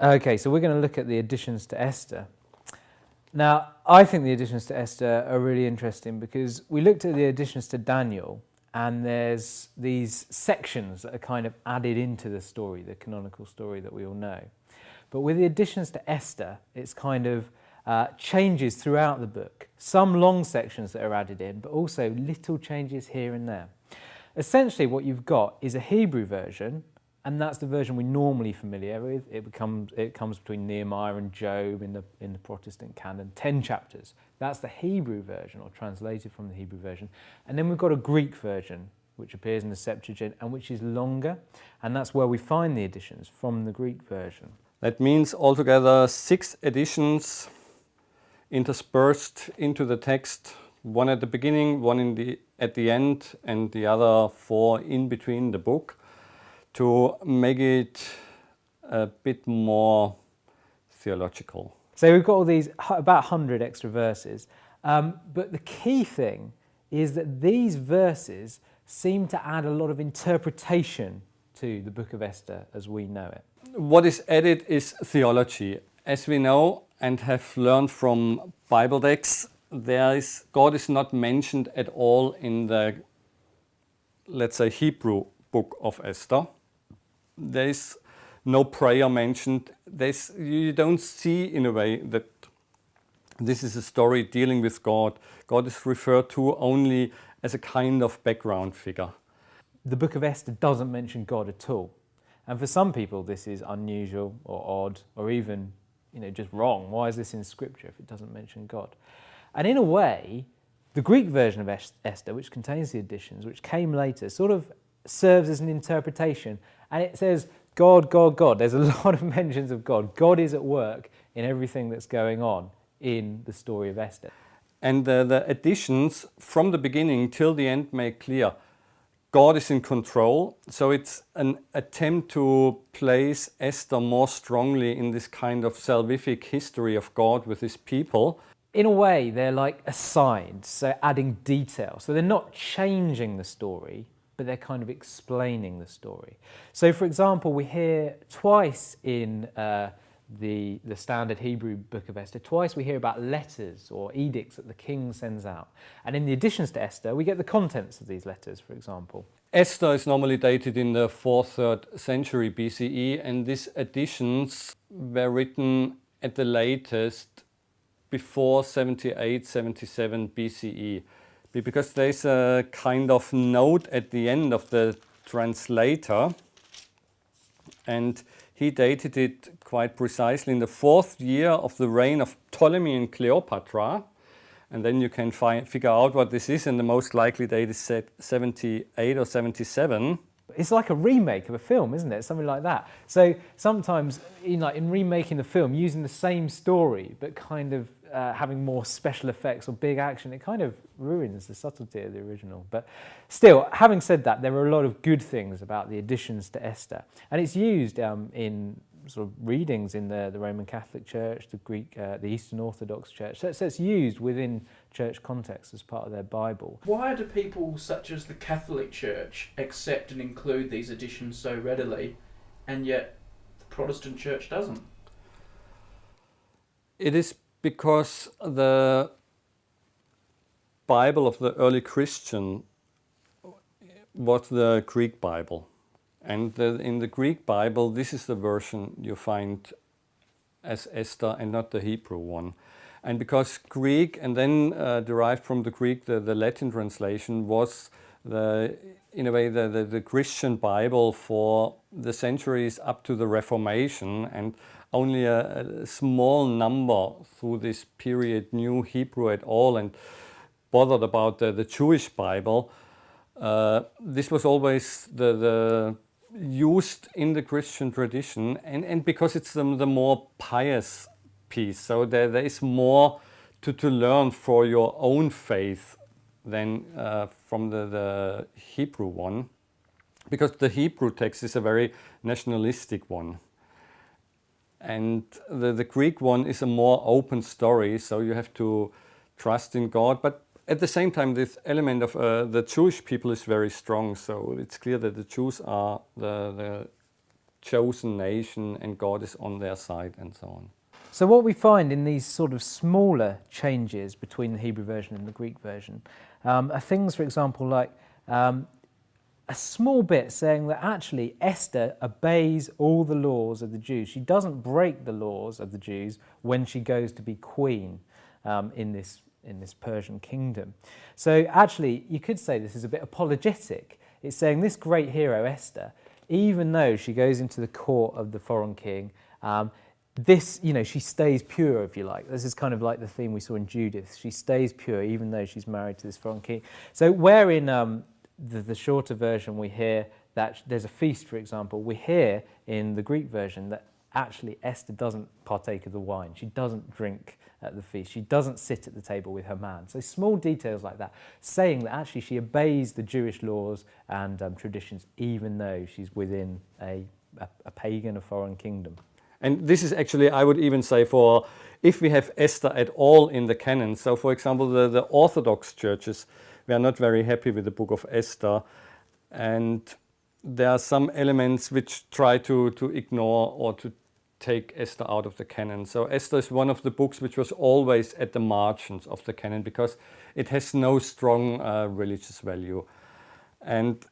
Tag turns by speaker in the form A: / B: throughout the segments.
A: Okay, so we're going to look at the additions to Esther. Now, I think the additions to Esther are really interesting because we looked at the additions to Daniel, and there's these sections that are kind of added into the story, the canonical story that we all know. But with the additions to Esther, it's kind of changes throughout the book. Some long sections that are added in, but also little changes here and there. Essentially, what you've got is a Hebrew version, and that's the version we're normally familiar with. It comes between Nehemiah and Job in the Protestant canon, 10 chapters. That's the Hebrew version, or translated from the Hebrew version. And then we've got a Greek version, which appears in the Septuagint, and which is longer, and that's where we find the additions from the Greek version.
B: That means altogether 6 additions interspersed into the text, one at the beginning, one at the end, and the other 4 in between the book, to make it a bit more theological.
A: So we've got all these, about 100 extra verses, but the key thing is that these verses seem to add a lot of interpretation to the book of Esther as we know it.
B: What is added is theology. As we know and have learned from Bibledex, God is not mentioned at all in the, let's say, Hebrew book of Esther. There is no prayer mentioned. You don't see in a way that this is a story dealing with God. God is referred to only as a kind of background figure.
A: The book of Esther doesn't mention God at all. And for some people this is unusual or odd or even just wrong. Why is this in Scripture if it doesn't mention God? And in a way, the Greek version of Esther, which contains the additions, which came later, sort of serves as an interpretation. And it says, God, God, God. There's a lot of mentions of God. God is at work in everything that's going on in the story of Esther.
B: And the additions from the beginning till the end make clear God is in control. So it's an attempt to place Esther more strongly in this kind of salvific history of God with his people.
A: In a way, they're like asides, so adding detail. So they're not changing the story, but they're kind of explaining the story. So, for example, we hear twice in the standard Hebrew book of Esther, twice we hear about letters or edicts that the king sends out. And in the additions to Esther, we get the contents of these letters, for example.
B: Esther is normally dated in the 4th, 3rd century BCE, and these additions were written at the latest before 78, 77 BCE. Because there's a kind of note at the end of the translator, and he dated it quite precisely in the 4th year of the reign of Ptolemy and Cleopatra. And then you can figure out what this is, and the most likely date is 78 or 77.
A: It's like a remake of a film, isn't it? Something like that. So sometimes, in remaking the film, using the same story, but kind of having more special effects or big action, it kind of ruins the subtlety of the original. But still, having said that, there are a lot of good things about the additions to Esther. And it's used in sort of readings in the Roman Catholic Church, the Greek, the Eastern Orthodox Church. So it's used within church context as part of their Bible.
C: Why do people such as the Catholic Church accept and include these additions so readily, and yet the Protestant Church doesn't?
B: It is because the Bible of the early Christian was the Greek Bible. And in the Greek Bible, this is the version you find as Esther and not the Hebrew one. And because Greek, and then derived from the Greek, the Latin translation was, in a way, the Christian Bible for the centuries up to the Reformation, and only a small number through this period knew Hebrew at all and bothered about the Jewish Bible. This was always the used in the Christian tradition, and because it's the more pious piece, so there is more to learn for your own faith than from the Hebrew one, because the Hebrew text is a very nationalistic one, and the Greek one is a more open story, so you have to trust in God, but at the same time, this element of the Jewish people is very strong, so it's clear that the Jews are the chosen nation and God is on their side and so on.
A: So what we find in these sort of smaller changes between the Hebrew version and the Greek version are things, for example, like a small bit saying that actually Esther obeys all the laws of the Jews. She doesn't break the laws of the Jews when she goes to be queen in this Persian kingdom. So actually you could say this is a bit apologetic. It's saying this great hero Esther, even though she goes into the court of the foreign king, she stays pure, if you like. This is kind of like the theme we saw in Judith. She stays pure even though she's married to this foreign king. So where in the shorter version we hear that there's a feast, for example, we hear in the Greek version that actually Esther doesn't partake of the wine. She doesn't drink at the feast. She doesn't sit at the table with her man. So small details like that, saying that actually she obeys the Jewish laws and traditions even though she's within a pagan, a foreign kingdom.
B: And this is actually, I would even say, for if we have Esther at all in the canon. So for example, the Orthodox churches, we are not very happy with the book of Esther. And there are some elements which try to ignore or to take Esther out of the canon. So Esther is one of the books which was always at the margins of the canon because it has no strong religious value. And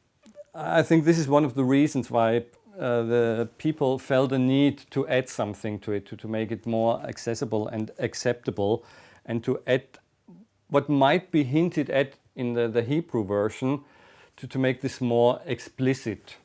B: I think this is one of the reasons why the people felt a need to add something to it, to make it more accessible and acceptable, and to add what might be hinted at in the Hebrew version, to make this more explicit.